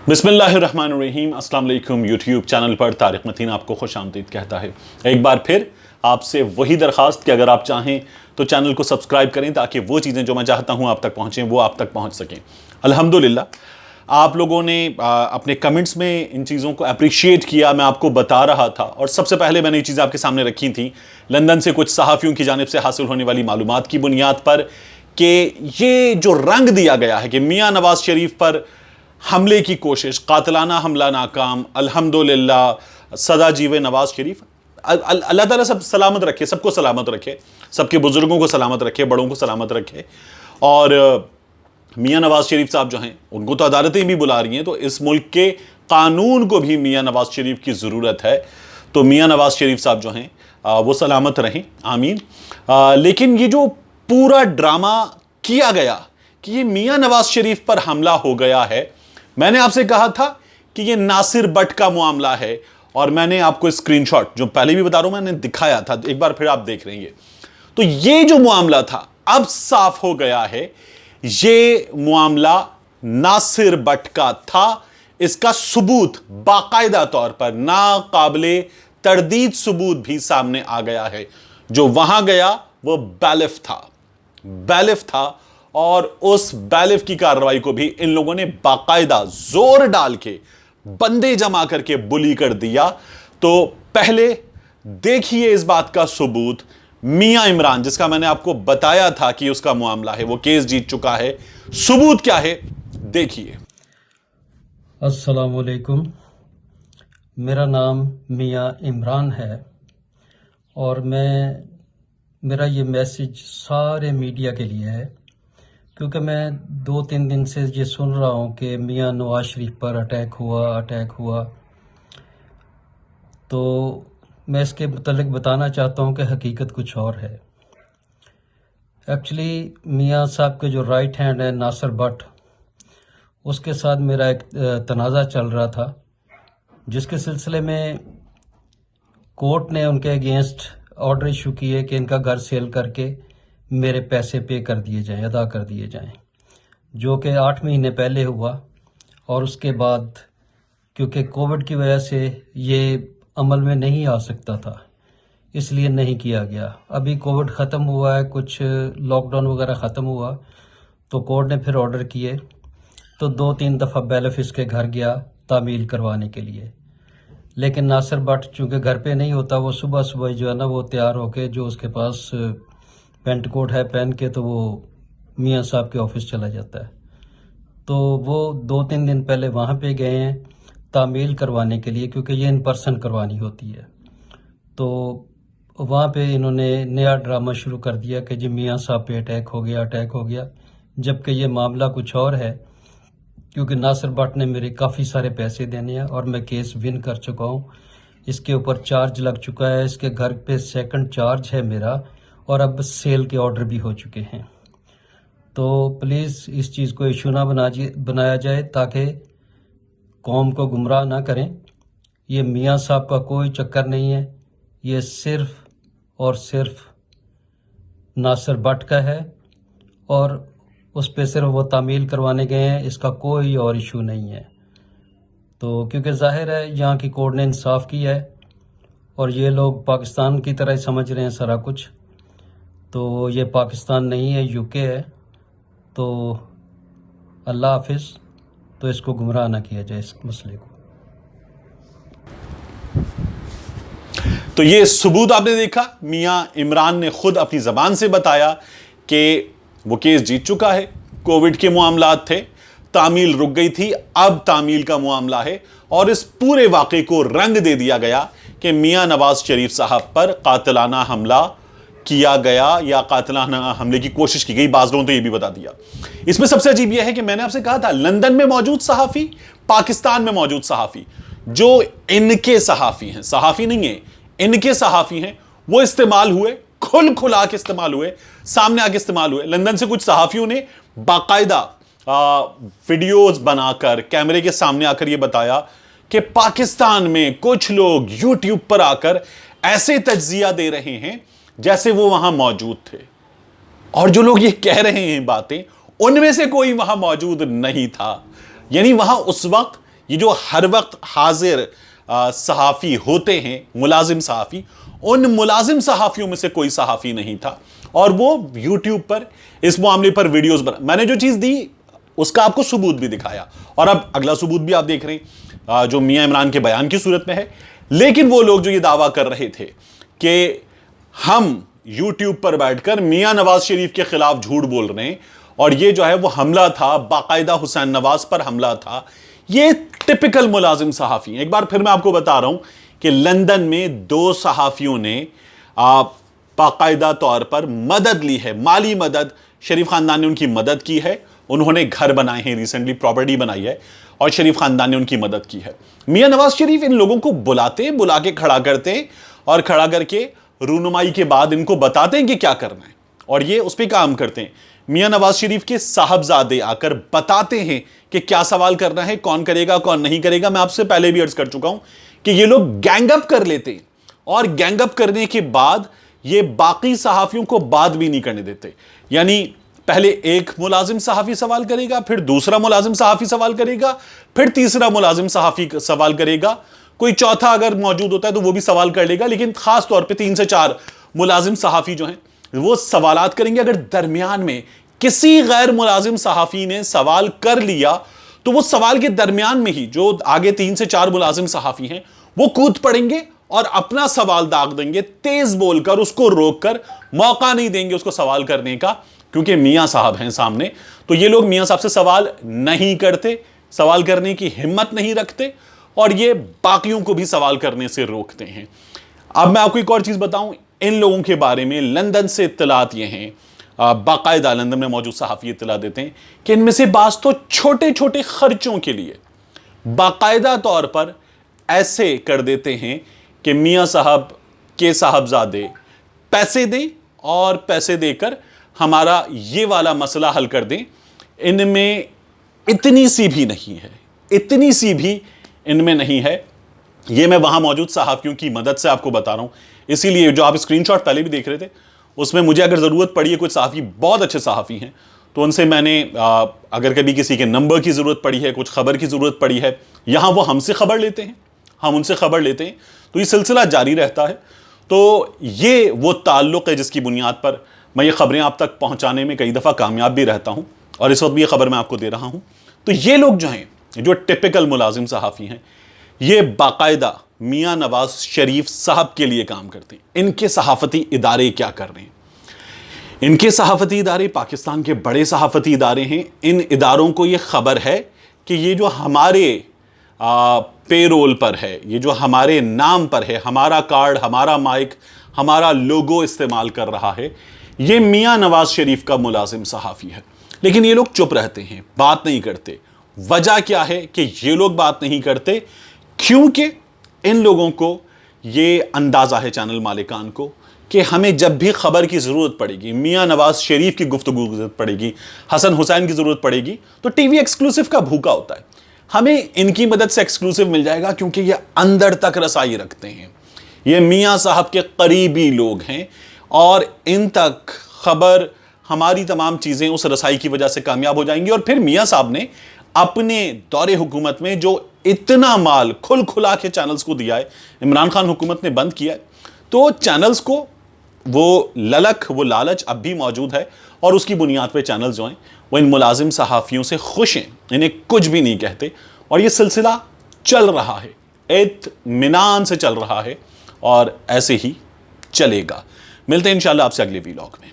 बिस्मिल्लाहिर्रहमानिर्रहीम। अस्सलाम वालेकुम। यूट्यूब चैनल पर तारिक मतीन आपको खुश आमदीद कहता है। एक बार फिर आपसे वही दरख्वास्त कि अगर आप चाहें तो चैनल को सब्सक्राइब करें ताकि वो चीज़ें जो मैं चाहता हूँ आप तक पहुँचें वो आप तक पहुँच सकें। अल्हम्दुलिल्लाह आप लोगों ने अपने कमेंट्स में इन चीज़ों को अप्रिशिएट किया, मैं आपको बता रहा था। और सबसे पहले मैंने ये चीज़ें आपके सामने रखी थी लंदन से कुछ सहाफ़ियों की जानिब से हासिल होने वाली मालूमात की बुनियाद पर कि ये जो रंग दिया गया है कि मियाँ नवाज़ शरीफ पर हमले की कोशिश, कातलाना हमला नाकाम, अल्हम्दुलिल्लाह सदा जीवे नवाज शरीफ। अल्लाह ताला सब सलामत रखे, सबको सलामत रखे, सबके बुजुर्गों को सलामत रखे, बड़ों को सलामत रखे। और मियाँ नवाज शरीफ साहब जो हैं उनको तो अदालतें भी बुला रही हैं, तो इस मुल्क के कानून को भी मियाँ नवाज शरीफ की ज़रूरत है। तो मियाँ नवाज शरीफ साहब जो हैं वो सलामत रहें, आमीन। लेकिन ये जो पूरा ड्रामा किया गया कि ये मियाँ नवाज शरीफ पर हमला हो गया है, मैंने आपसे कहा था कि ये नासिर बट का मामला है। और मैंने आपको स्क्रीनशॉट जो पहले भी बता रहा हूं मैंने दिखाया था, एक बार फिर आप देख रहे हैं। तो ये जो मामला था अब साफ हो गया है, ये मामला नासिर बट का था। इसका सबूत बाकायदा तौर पर नाकाबिले तरदीद सबूत भी सामने आ गया है। जो वहां गया वो बैलिफ था और उस बैलिफ की कार्रवाई को भी इन लोगों ने बाकायदा जोर डाल के बंदे जमा करके बुली कर दिया। तो पहले देखिए इस बात का सबूत। मियां इमरान, जिसका मैंने आपको बताया था कि उसका मामला है, वो केस जीत चुका है, सबूत क्या है देखिए। अस्सलाम वालेकुम, मेरा नाम मियां इमरान है और मेरा ये मैसेज सारे मीडिया के लिए है, क्योंकि मैं 2-3 दिन से ये सुन रहा हूँ कि मियाँ नवाज शरीफ पर अटैक हुआ। तो मैं इसके मुतल्लिक बताना चाहता हूँ कि हकीकत कुछ और है। एक्चुअली मियाँ साहब के जो राइट हैंड है नासिर बट, उसके साथ मेरा एक तनाज़ा चल रहा था, जिसके सिलसिले में कोर्ट ने उनके अगेंस्ट ऑर्डर इशू किए कि इनका घर सेल करके मेरे पैसे पे कर दिए जाएं, अदा कर दिए जाएं, जो कि 8 महीने पहले हुआ। और उसके बाद क्योंकि कोविड की वजह से ये अमल में नहीं आ सकता था, इसलिए नहीं किया गया। अभी कोविड ख़त्म हुआ है, कुछ लॉकडाउन वगैरह ख़त्म हुआ, तो कोर्ट ने फिर ऑर्डर किए। तो 2-3 दफ़ा बैलिफ इसके घर गया तामील करवाने के लिए, लेकिन नासिर बट चूँकि घर पे नहीं होता, वो सुबह सुबह जो है ना वो तैयार होके, जो उसके पास पेंट कोट है पहन के, तो वो मियाँ साहब के ऑफिस चला जाता है। तो वो 2-3 दिन पहले वहाँ पे गए हैं तामील करवाने के लिए, क्योंकि ये इन पर्सन करवानी होती है। तो वहाँ पे इन्होंने नया ड्रामा शुरू कर दिया कि जी मियाँ साहब पे अटैक हो गया, जबकि ये मामला कुछ और है। क्योंकि नासिर बट ने मेरे काफ़ी सारे पैसे देने हैं और मैं केस विन कर चुका हूँ, इसके ऊपर चार्ज लग चुका है, इसके घर पे सेकंड चार्ज है मेरा, और अब सेल के ऑर्डर भी हो चुके हैं। तो प्लीज़ इस चीज़ को इशू ना बनाया जाए ताकि कौम को गुमराह ना करें। ये मियाँ साहब का कोई चक्कर नहीं है, ये सिर्फ़ और सिर्फ नासिर बट का है और उस पे सिर्फ वो तामील करवाने गए हैं, इसका कोई और इशू नहीं है। तो क्योंकि ज़ाहिर है यहाँ की कोर्ट ने इंसाफ किया है और ये लोग पाकिस्तान की तरह ही समझ रहे हैं सारा कुछ। तो ये पाकिस्तान नहीं है, यूके है। तो अल्लाह हाफिज़। तो इसको गुमराह ना किया जाए, इस मसले को। तो ये सबूत आपने देखा, मियां इमरान ने खुद अपनी जबान से बताया कि वो केस जीत चुका है। कोविड के मामलात थे, तामील रुक गई थी, अब तामील का मामला है। और इस पूरे वाक़े को रंग दे दिया गया कि मियां नवाज शरीफ साहब पर कातलाना हमला किया गया या कातलाना हमले की कोशिश की गई। बाज़ लोगों ने तो ये भी बता दिया। इसमें सबसे अजीब यह है कि मैंने आपसे कहा था लंदन में मौजूद सहाफ़ी, पाकिस्तान में मौजूद सहाफ़ी, जो इनके सहाफ़ी हैं, सहाफ़ी नहीं है, इनके सहाफ़ी हैं, वो इस्तेमाल हुए, खुला के इस्तेमाल हुए, सामने आके इस्तेमाल हुए। लंदन से कुछ सहाफ़ियों ने बाकायदा वीडियोज़ बनाकर कैमरे के सामने आकर यह बताया कि पाकिस्तान में कुछ लोग यूट्यूब पर आकर ऐसे तज्जिया दे रहे हैं जैसे वो वहां मौजूद थे। और जो लोग ये कह रहे हैं बातें, उनमें से कोई वहां मौजूद नहीं था। यानी वहां उस वक्त یہ جو ہر وقت حاضر صحافی ہوتے ہیں، ملازم صحافی، ان ملازم صحافیوں میں سے کوئی صحافی نہیں تھا، اور وہ یوٹیوب پر اس معاملے پر ویڈیوز میں نے جو چیز دی اس کا آپ کو ثبوت بھی دکھایا، اور اب اگلا ثبوت بھی آپ دیکھ رہے ہیں جو میاں عمران کے بیان کی صورت میں ہے۔ لیکن وہ لوگ جو یہ دعویٰ کر رہے تھے کہ ہم یوٹیوب پر بیٹھ کر میاں نواز شریف کے خلاف جھوٹ بول رہے ہیں، اور یہ جو ہے وہ حملہ تھا، باقاعدہ حسین نواز پر حملہ تھا، یہ ٹپیکل ملازم صحافی ہیں۔ ایک بار پھر میں آپ کو بتا رہا ہوں کہ لندن میں 2 صحافیوں نے باقاعدہ طور پر مدد لی ہے، مالی مدد، شریف خاندان نے ان کی مدد کی ہے، انہوں نے گھر بنائے ہیں، ریسنٹلی پراپرٹی بنائی ہے، اور شریف خاندان نے ان کی مدد کی ہے۔ میاں نواز شریف ان لوگوں کو بلا کے کھڑا کرتے ہیں، اور کھڑا کر کے رونمائی کے بعد ان کو بتاتے ہیں کہ کیا کرنا ہے، اور یہ اس پہ کام کرتے ہیں۔ میاں نواز شریف کے صاحبزادے آ کر بتاتے ہیں کہ کیا سوال کرنا ہے، کون کرے گا کون نہیں کرے گا۔ میں آپ سے پہلے بھی عرض کر چکا ہوں کہ یہ لوگ گینگ اپ کر لیتے ہیں، اور گینگ اپ کرنے کے بعد یہ باقی صحافیوں کو بات بھی نہیں کرنے دیتے۔ یعنی پہلے ایک ملازم صحافی سوال کرے گا، پھر دوسرا ملازم صحافی سوال کرے گا، پھر تیسرا ملازم صحافی سوال کرے گا، کوئی چوتھا اگر موجود ہوتا ہے تو وہ بھی سوال کر لے گا، لیکن خاص طور پہ 3 سے 4 ملازم صحافی جو ہیں وہ سوالات کریں گے۔ اگر درمیان میں کسی غیر ملازم صحافی نے سوال کر لیا تو وہ سوال کے درمیان میں ہی جو آگے 3 سے 4 ملازم صحافی ہیں وہ کود پڑیں گے اور اپنا سوال داغ دیں گے، تیز بول کر اس کو روک کر، موقع نہیں دیں گے اس کو سوال کرنے کا، کیونکہ میاں صاحب ہیں سامنے۔ تو یہ لوگ میاں صاحب سے سوال نہیں کرتے، سوال کرنے کی ہمت نہیں رکھتے، اور یہ باقیوں کو بھی سوال کرنے سے روکتے ہیں۔ اب میں آپ کو ایک اور چیز بتاؤں ان لوگوں کے بارے میں، لندن سے اطلاعات یہ ہیں، باقاعدہ لندن میں موجود صحافی اطلاع دیتے ہیں کہ ان میں سے بعض تو چھوٹے چھوٹے خرچوں کے لیے باقاعدہ طور پر ایسے کر دیتے ہیں کہ میاں صاحب کے صاحبزادے پیسے دیں، اور پیسے دے کر ہمارا یہ والا مسئلہ حل کر دیں۔ ان میں اتنی سی بھی نہیں ہے، اتنی سی بھی ان میں نہیں ہے۔ یہ میں وہاں موجود صحافیوں کی مدد سے آپ کو بتا رہا ہوں، اسی لیے جو آپ اسکرین شاٹ پہلے بھی دیکھ رہے تھے اس میں مجھے اگر ضرورت پڑی ہے، کوئی صحافی بہت اچھے صحافی ہیں تو ان سے میں نے اگر کبھی کسی کے نمبر کی ضرورت پڑی ہے، کچھ خبر کی ضرورت پڑی ہے، یہاں وہ ہم سے خبر لیتے ہیں، ہم ان سے خبر لیتے ہیں، تو یہ سلسلہ جاری رہتا ہے۔ تو یہ وہ تعلق ہے جس کی بنیاد پر میں یہ خبریں آپ تک پہنچانے میں کئی دفعہ کامیاب بھی رہتا ہوں، اور اس وقت بھی یہ خبر میں آپ کو دے رہا ہوں۔ تو یہ لوگ جو ہیں، جو ٹپیکل ملازم صحافی ہیں، یہ باقاعدہ میاں نواز شریف صاحب کے لیے کام کرتے ہیں۔ ان کے صحافتی ادارے کیا کر رہے ہیں؟ ان کے صحافتی ادارے پاکستان کے بڑے صحافتی ادارے ہیں۔ ان اداروں کو یہ خبر ہے کہ یہ جو ہمارے پے رول پر ہے، یہ جو ہمارے نام پر ہے، ہمارا کارڈ، ہمارا مائک، ہمارا لوگو استعمال کر رہا ہے، یہ میاں نواز شریف کا ملازم صحافی ہے۔ لیکن یہ لوگ چپ رہتے ہیں، بات نہیں کرتے۔ وجہ کیا ہے کہ یہ لوگ بات نہیں کرتے؟ کیونکہ ان لوگوں کو یہ اندازہ ہے، چینل مالکان کو، کہ ہمیں جب بھی خبر کی ضرورت پڑے گی، میاں نواز شریف کی گفتگو کی ضرورت پڑے گی، حسن حسین کی ضرورت پڑے گی، تو ٹی وی ایکسکلوسیو کا بھوکا ہوتا ہے، ہمیں ان کی مدد سے ایکسکلوسیو مل جائے گا، کیونکہ یہ اندر تک رسائی رکھتے ہیں، یہ میاں صاحب کے قریبی لوگ ہیں، اور ان تک خبر، ہماری تمام چیزیں اس رسائی کی وجہ سے کامیاب ہو جائیں گی۔ اور پھر میاں صاحب نے اپنے دور حکومت میں جو اتنا مال کھل کھلا کے چینلز کو دیا ہے، عمران خان حکومت نے بند کیا ہے، تو چینلز کو وہ للک، وہ لالچ اب بھی موجود ہے، اور اس کی بنیاد پہ چینلز جو ہیں وہ ان ملازم صحافیوں سے خوش ہیں، انہیں کچھ بھی نہیں کہتے، اور یہ سلسلہ چل رہا ہے، اطمینان سے چل رہا ہے، اور ایسے ہی چلے گا۔ ملتے ہیں انشاءاللہ آپ سے اگلے ویلاگ میں۔